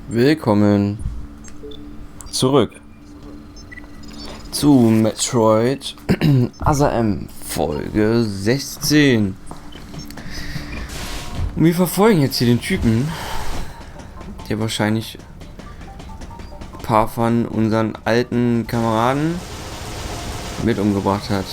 Willkommen zurück zu Metroid Other Folge 16. Und wir verfolgen jetzt hier den Typen, der wahrscheinlich ein paar von unseren alten Kameraden mit umgebracht hat.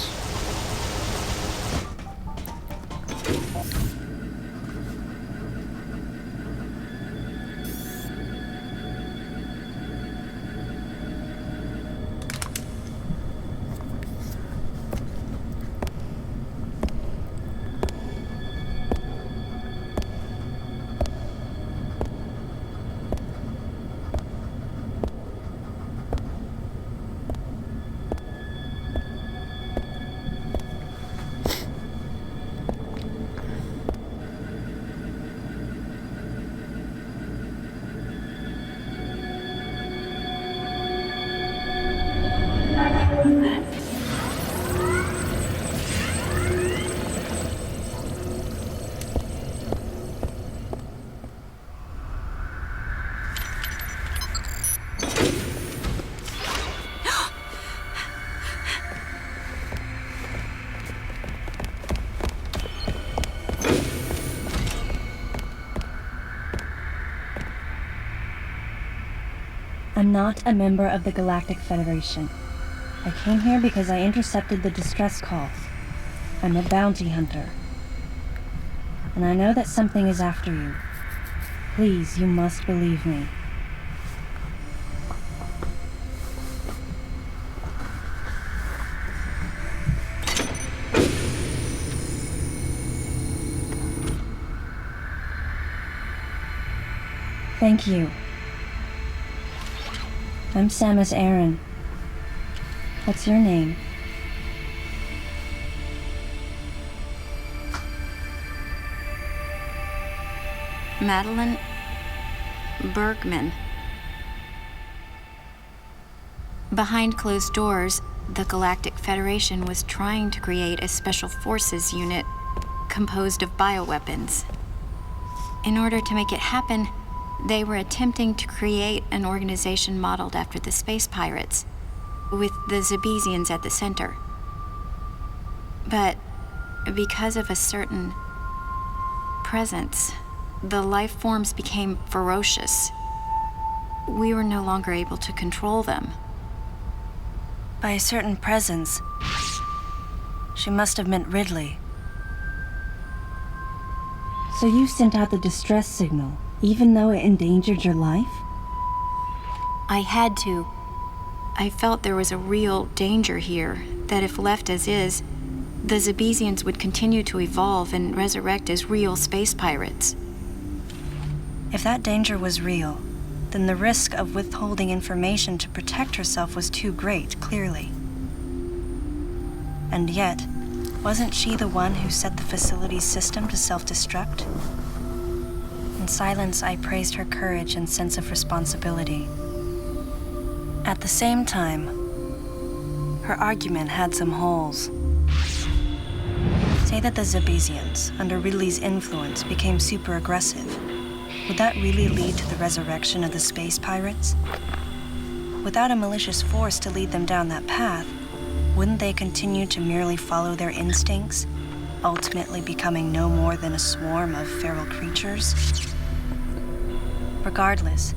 I'm not a member of the Galactic Federation. I came here because I intercepted the distress calls. I'm a bounty hunter. And I know that something is after you. Please, you must believe me. Thank you. I'm Samus Aran. What's your name? Madeline Bergman. Behind closed doors, the Galactic Federation was trying to create a special forces unit composed of bioweapons. In order to make it happen, they were attempting to create an organization modeled after the space pirates, with the Zebesians at the center. But because of a certain presence, the life forms became ferocious. We were no longer able to control them. By a certain presence, she must have meant Ridley. So you sent out the distress signal, even though it endangered your life? I had to. I felt there was a real danger here, that if left as is, the Zebesians would continue to evolve and resurrect as real space pirates. If that danger was real, then the risk of withholding information to protect herself was too great, clearly. And yet, wasn't she the one who set the facility's system to self-destruct? In silence, I praised her courage and sense of responsibility. At the same time, her argument had some holes. Say that the Zebesians, under Ridley's influence, became super aggressive. Would that really lead to the resurrection of the space pirates? Without a malicious force to lead them down that path, wouldn't they continue to merely follow their instincts, ultimately becoming no more than a swarm of feral creatures? Regardless,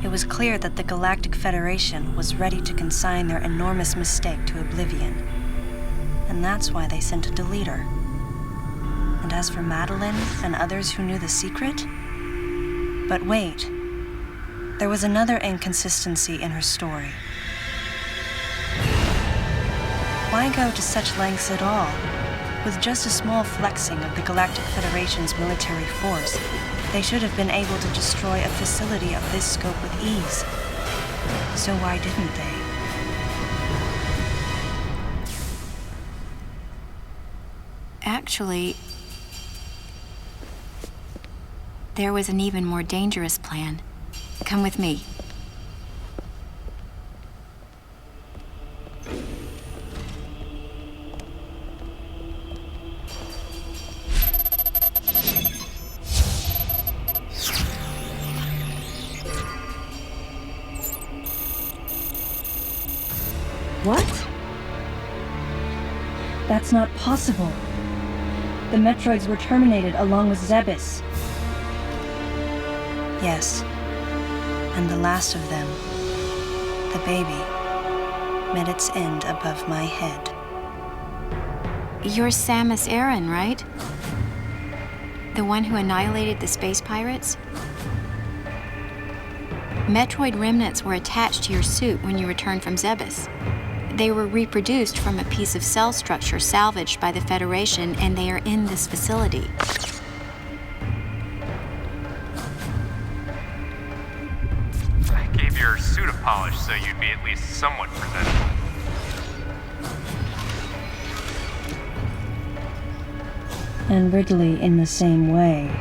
it was clear that the Galactic Federation was ready to consign their enormous mistake to oblivion. And that's why they sent a deleter. And as for Madeline and others who knew the secret? But wait, there was another inconsistency in her story. Why go to such lengths at all? With just a small flexing of the Galactic Federation's military force, they should have been able to destroy a facility of this scope with ease. So why didn't they? Actually, there was an even more dangerous plan. Come with me. What? That's not possible. The Metroids were terminated along with Zebes. Yes. And the last of them, the baby, met its end above my head. You're Samus Aran, right? The one who annihilated the space pirates? Metroid remnants were attached to your suit when you returned from Zebes. They were reproduced from a piece of cell structure salvaged by the Federation, and they are in this facility. I gave your suit a polish so you'd be at least somewhat presentable. And Ridley in the same way.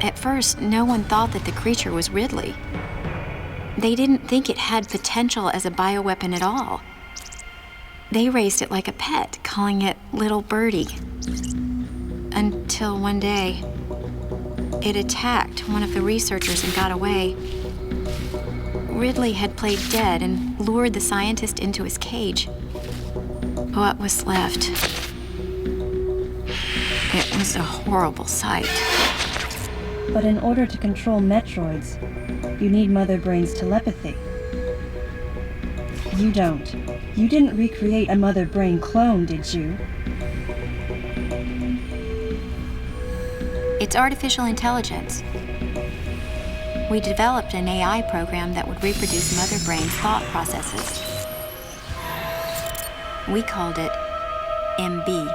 At first, no one thought that the creature was Ridley. They didn't think it had potential as a bioweapon at all. They raised it like a pet, calling it Little Birdie. Until one day, it attacked one of the researchers and got away. Ridley had played dead and lured the scientist into his cage. What was left? It was a horrible sight. But in order to control Metroids, you need Mother Brain's telepathy. You don't. You didn't recreate a Mother Brain clone, did you? It's artificial intelligence. We developed an AI program that would reproduce Mother Brain's thought processes. We called it MB.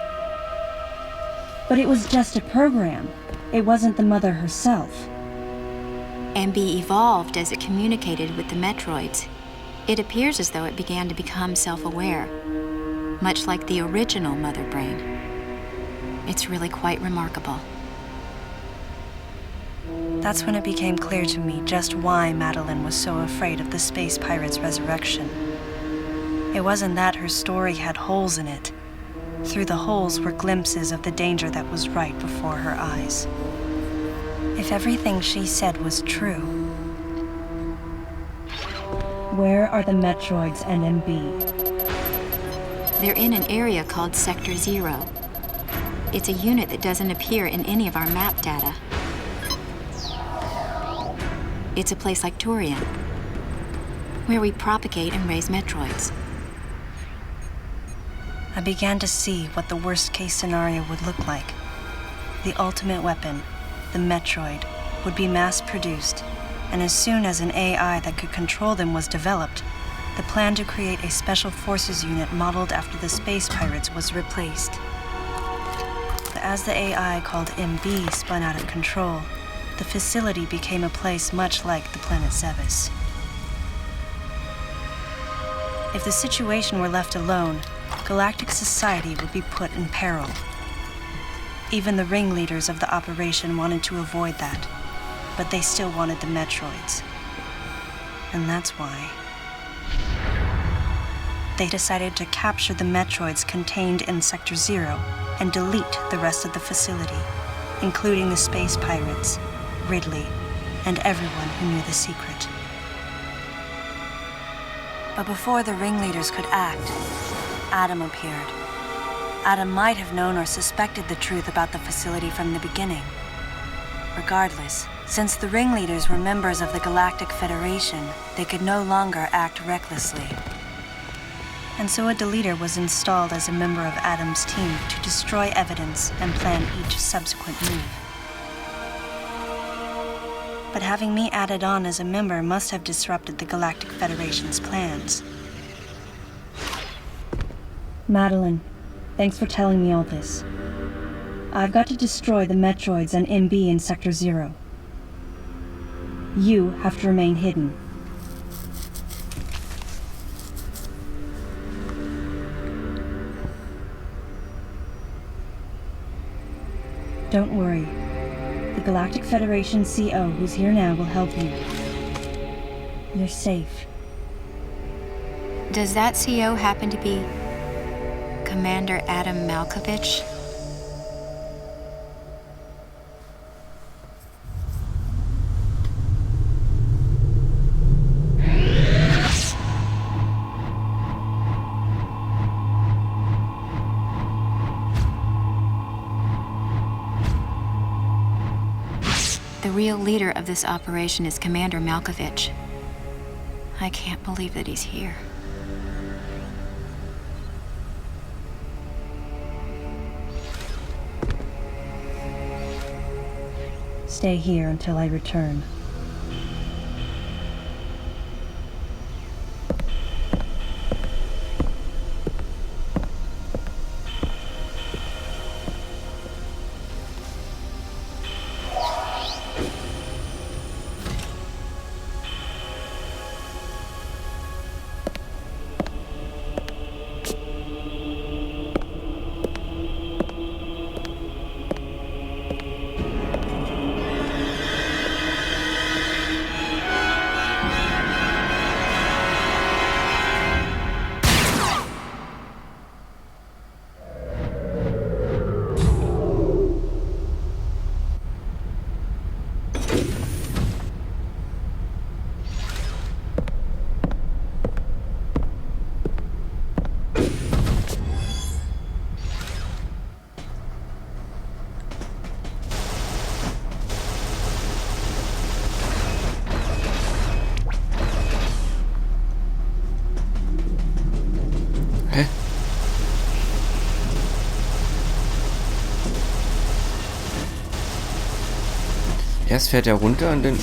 But it was just a program. It wasn't the Mother herself. MB evolved as it communicated with the Metroids. It appears as though it began to become self-aware, much like the original Mother Brain. It's really quite remarkable. That's when it became clear to me just why Madeline was so afraid of the space pirate's resurrection. It wasn't that her story had holes in it. Through the holes were glimpses of the danger that was right before her eyes. If everything she said was true, where are the Metroids and MB? They're in an area called Sector 0. It's a unit that doesn't appear in any of our map data. It's a place like Turian, where we propagate and raise Metroids. I began to see what the worst-case scenario would look like. The ultimate weapon, the Metroid, would be mass-produced, and as soon as an AI that could control them was developed, the plan to create a special forces unit modeled after the space pirates was replaced. But as the AI called MB spun out of control, the facility became a place much like the planet Zebes. If the situation were left alone, galactic society would be put in peril. Even the ringleaders of the operation wanted to avoid that, but they still wanted the Metroids. And that's why they decided to capture the Metroids contained in Sector 0 and delete the rest of the facility, including the space pirates, Ridley, and everyone who knew the secret. But before the ringleaders could act, Adam appeared. Adam might have known or suspected the truth about the facility from the beginning. Regardless, since the ringleaders were members of the Galactic Federation, they could no longer act recklessly. And so a deleter was installed as a member of Adam's team to destroy evidence and plan each subsequent move. But having me added on as a member must have disrupted the Galactic Federation's plans. Madeline, thanks for telling me all this. I've got to destroy the Metroids and MB in Sector 0. You have to remain hidden. Don't worry. The Galactic Federation CO who's here now will help you. You're safe. Does that CO happen to be Commander Adam Malkovich? The real leader of this operation is Commander Malkovich. I can't believe that he's here. Stay here until I return. Erst fährt er runter und dann...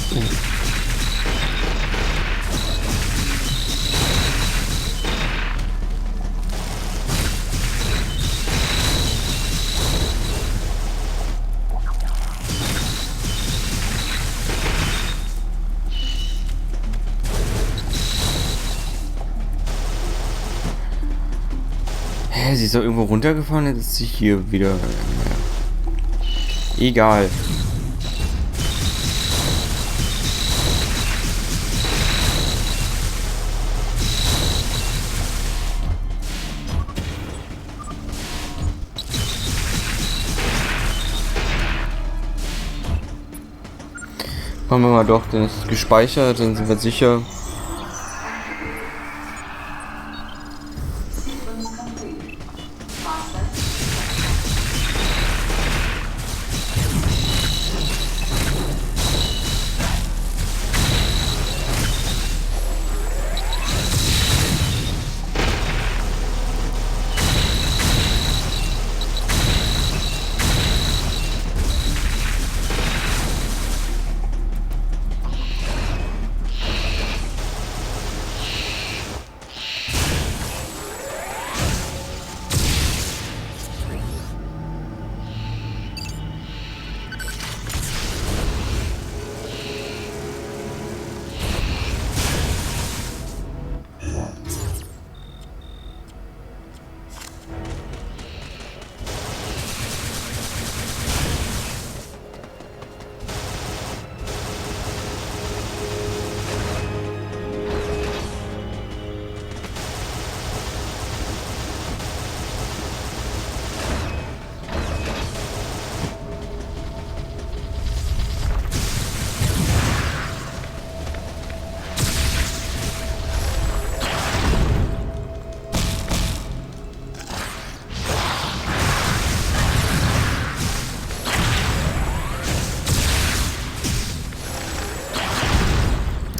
Hä, sie ist doch irgendwo runtergefahren, jetzt ist sie hier wieder... Egal. Machen wir mal doch, dann ist es gespeichert, dann sind wir sicher.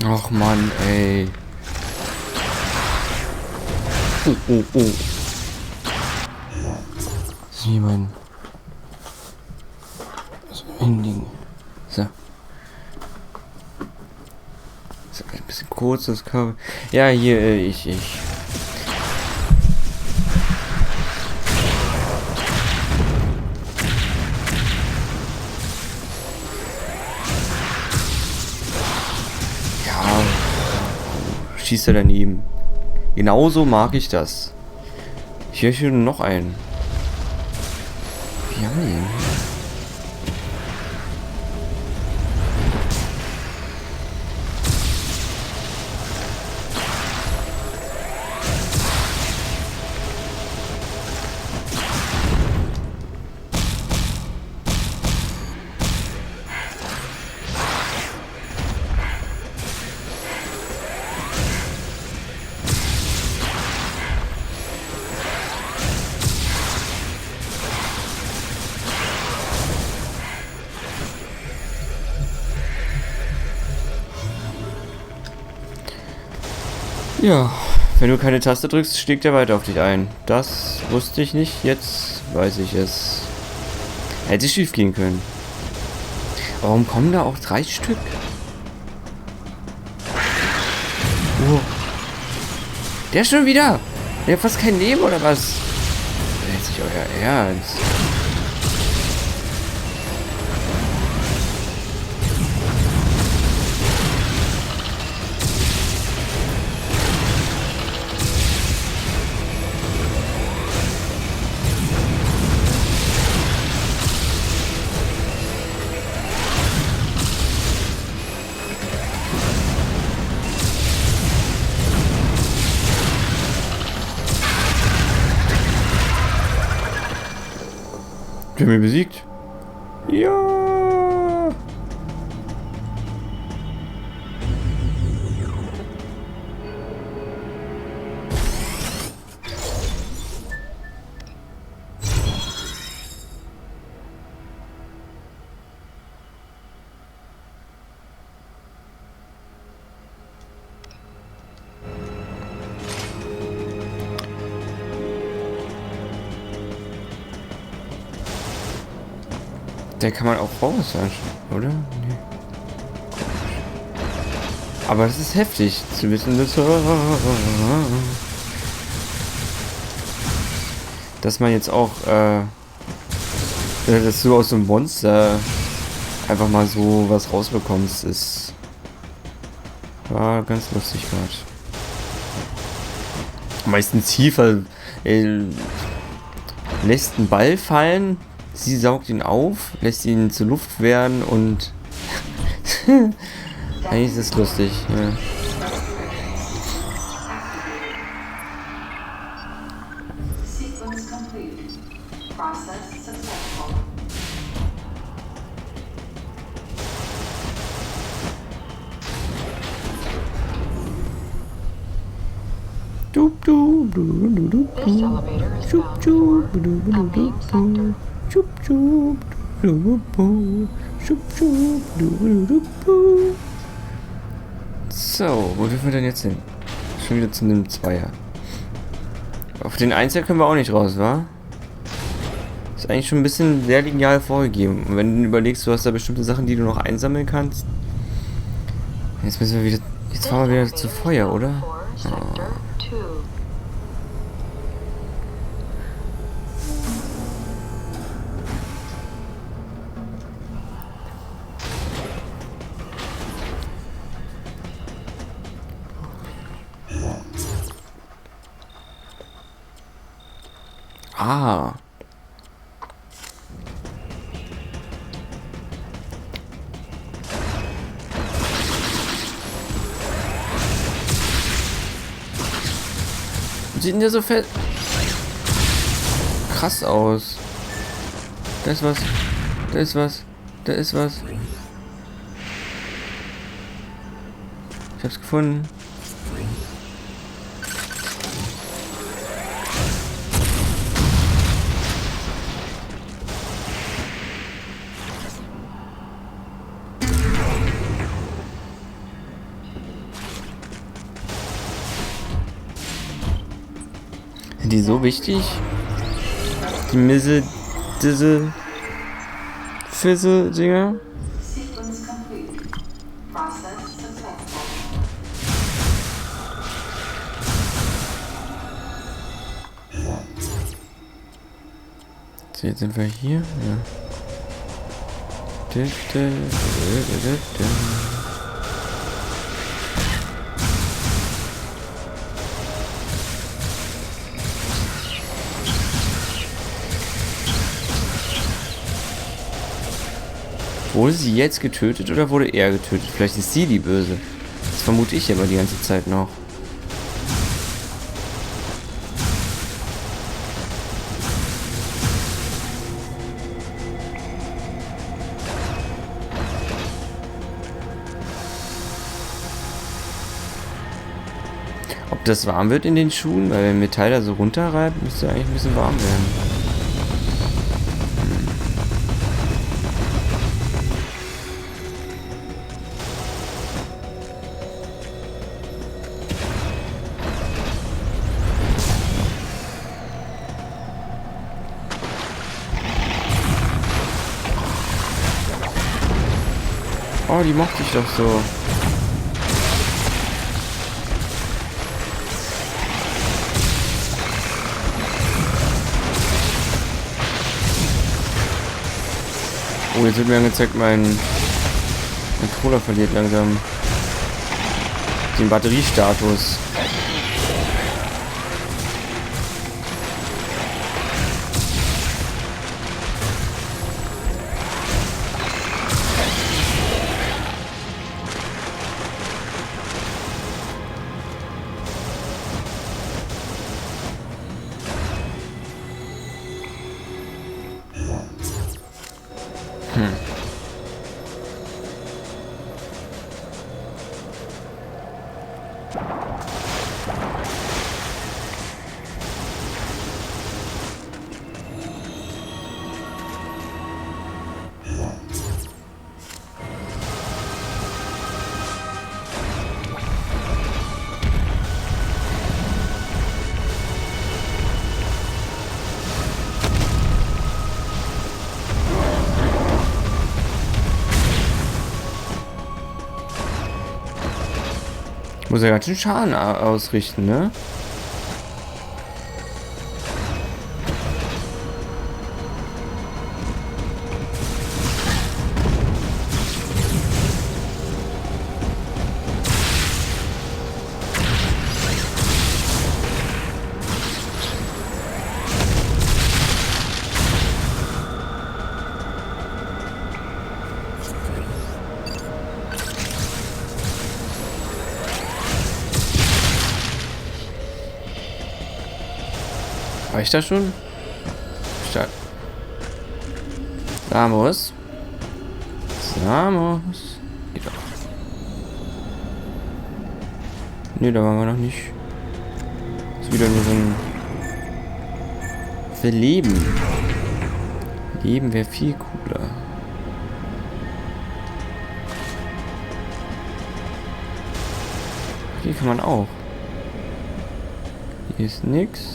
Ach Mann, ey. Oh. Sieh mein... So hinlegen. So. Ist ein bisschen kurz, das Kabel. Ja, hier, ich. Schießt er daneben. Genauso mag ich das. Hier ist schon noch ein. Wie haben wir den? Ja, wenn du keine Taste drückst, schlägt er weiter auf dich ein. Das wusste ich nicht, jetzt weiß ich es. Hätte schief gehen können. Warum kommen da auch 3 Stück? Oh. Der ist schon wieder! Der hat fast kein Leben, oder was? Das ist nicht euer Ernst. Der hat mich besiegt. Ja. Der kann man auch raus, oder? Nee. Aber das ist heftig zu wissen, dass man jetzt auch, dass du aus so einem Monster einfach mal so was rausbekommst, ist war ganz lustig gerade. Meistens Tiefer lässt einen Ball fallen. Sie saugt ihn auf, lässt ihn zur Luft werden und eigentlich ist es lustig. Ja. So, wo dürfen wir denn jetzt hin? Schon wieder zu einem Zweier. Auf den Einser können wir auch nicht raus, wa? Ist eigentlich schon ein bisschen sehr lineal vorgegeben. Und wenn du überlegst, du hast da bestimmte Sachen, die du noch einsammeln kannst. Jetzt müssen wir wieder. Jetzt fahren wir wieder zu Feuer, oder? Oh. Ah. Sieht denn der so fett krass aus? Da ist was. Da ist was. Da ist was. Ich hab's gefunden. Sind die so wichtig? Die diese Fizzle-Dinger? So, jetzt sind wir hier. Ja. Wurde sie jetzt getötet oder wurde er getötet? Vielleicht ist sie die Böse. Das vermute ich aber die ganze Zeit noch. Ob das warm wird in den Schuhen? Weil wenn Metall da so runterreibt, müsste eigentlich ein bisschen warm werden. Oh, die mochte ich doch so. Oh, jetzt wird mir angezeigt, mein Controller verliert langsam den Batteriestatus. Muss ja ganz schön Schaden ausrichten, ne? Reicht das schon? Start. Samus. Samus. Geht doch. Ne, da waren wir noch nicht. Ist wieder nur so ein... Für Leben. Leben wäre viel cooler. Hier kann man auch. Hier ist nix.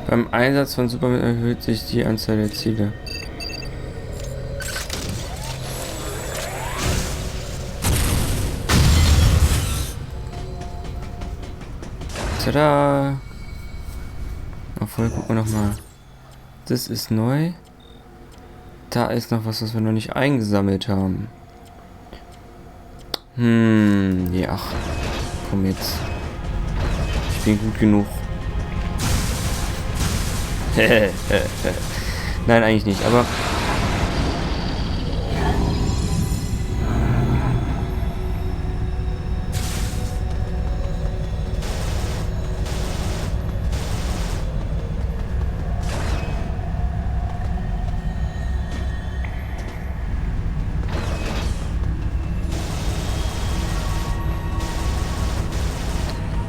Beim Einsatz von Supermitteln erhöht sich die Anzahl der Ziele. Tada! Vorher gucken wir nochmal. Das ist neu. Da ist noch was, was wir noch nicht eingesammelt haben. Ja, ach. Komm jetzt. Ich bin gut genug. Nein, eigentlich nicht, aber...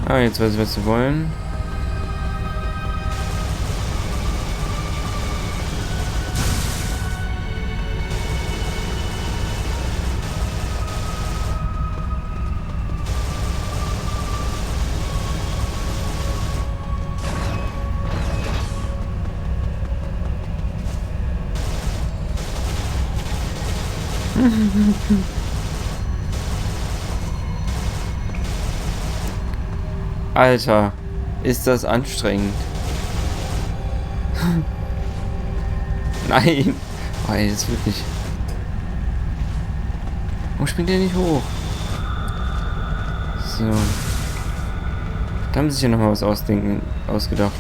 Ah, jetzt weiß ich, was sie wollen. Alter, ist das anstrengend. Nein. Oh, ey, das ist wirklich... Warum springt der nicht hoch? So. Da haben sie sich ja nochmal was ausgedacht.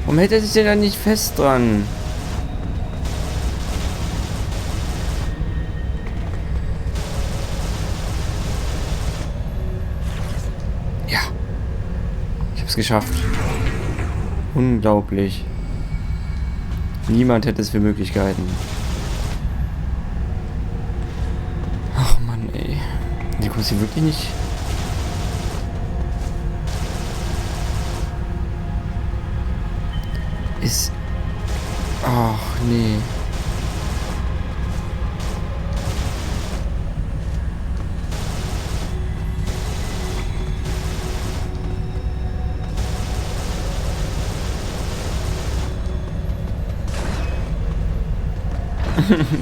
Warum hält er sich denn da nicht fest dran? Ja. Ich hab's geschafft. Unglaublich. Niemand hätte es für Möglichkeiten. Ach Mann, ey. Die kommt sie wirklich nicht. Ist. Ach nee.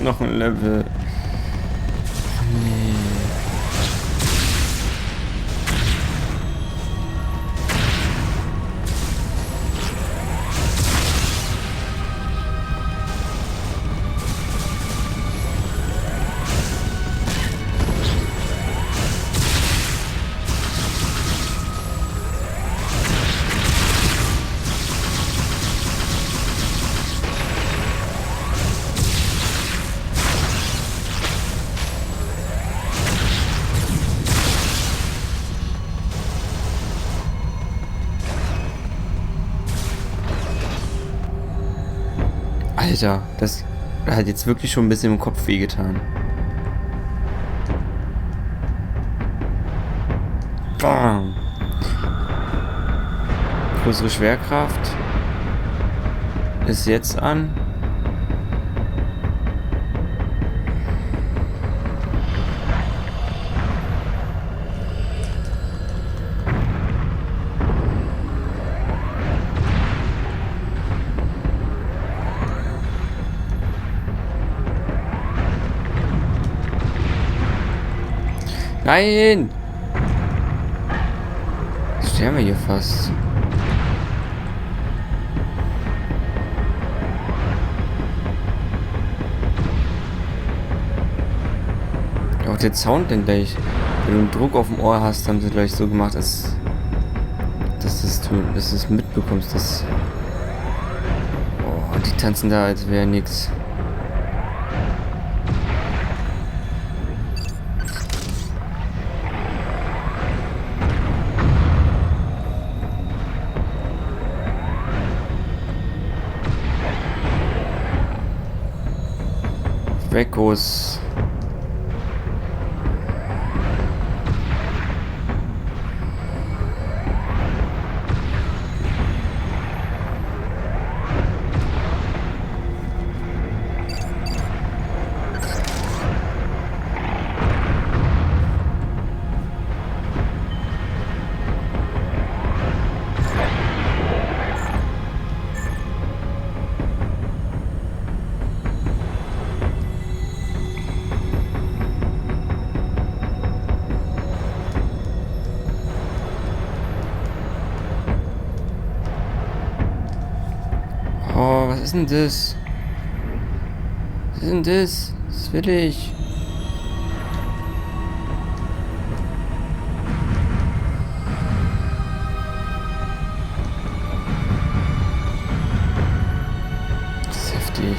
Noch ein Level. Ach nee. Alter, das hat jetzt wirklich schon ein bisschen im Kopf wehgetan. Bam. Größere Schwerkraft ist jetzt an. Nein! Jetzt sterben wir hier fast. Ja, auch der Sound denn gleich. Wenn du einen Druck auf dem Ohr hast, haben sie gleich so gemacht, dass du es mitbekommst, dass. Oh, die tanzen da, als wäre nix. Weckos. Oh, was ist denn das? Was ist denn das? Was will ich? Das ist heftig.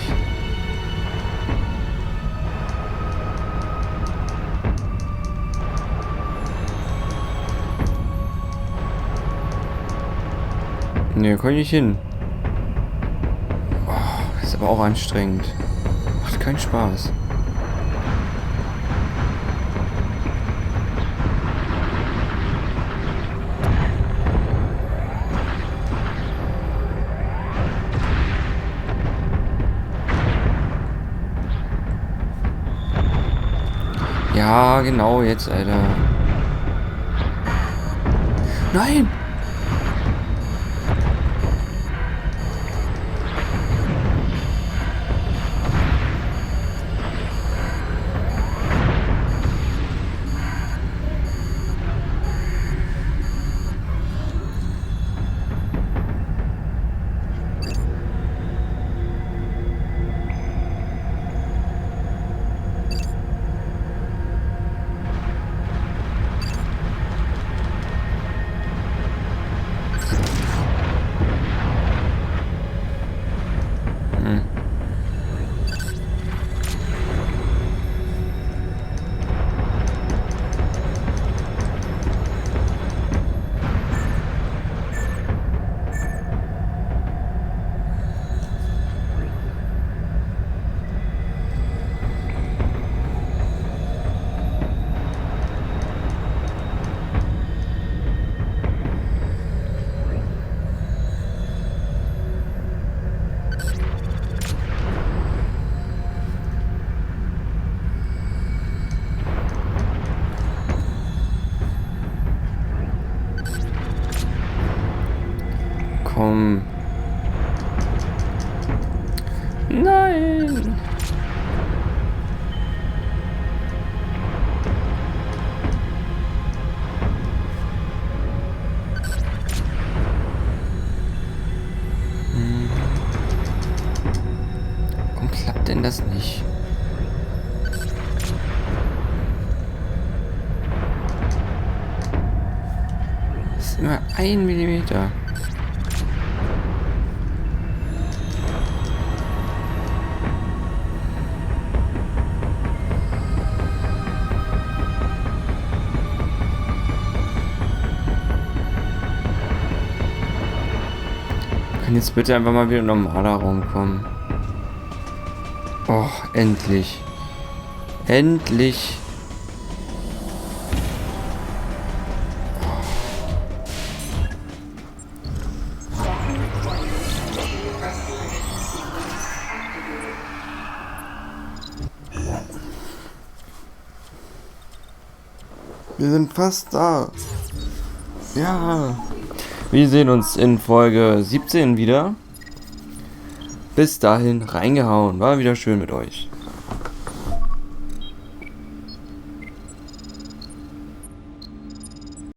Ne, kann ich nicht hin. Ist aber auch anstrengend. Macht keinen Spaß. Ja, genau, jetzt, Alter. Nein! komm. Nein. Warum klappt denn das nicht? Das ist immer 1 Millimeter. Kann jetzt bitte einfach mal wieder ein normaler Raum kommen? Oh, endlich. Endlich. Wir sind fast da. Ja. Wir sehen uns in Folge 17 wieder. Bis dahin reingehauen. War wieder schön mit euch.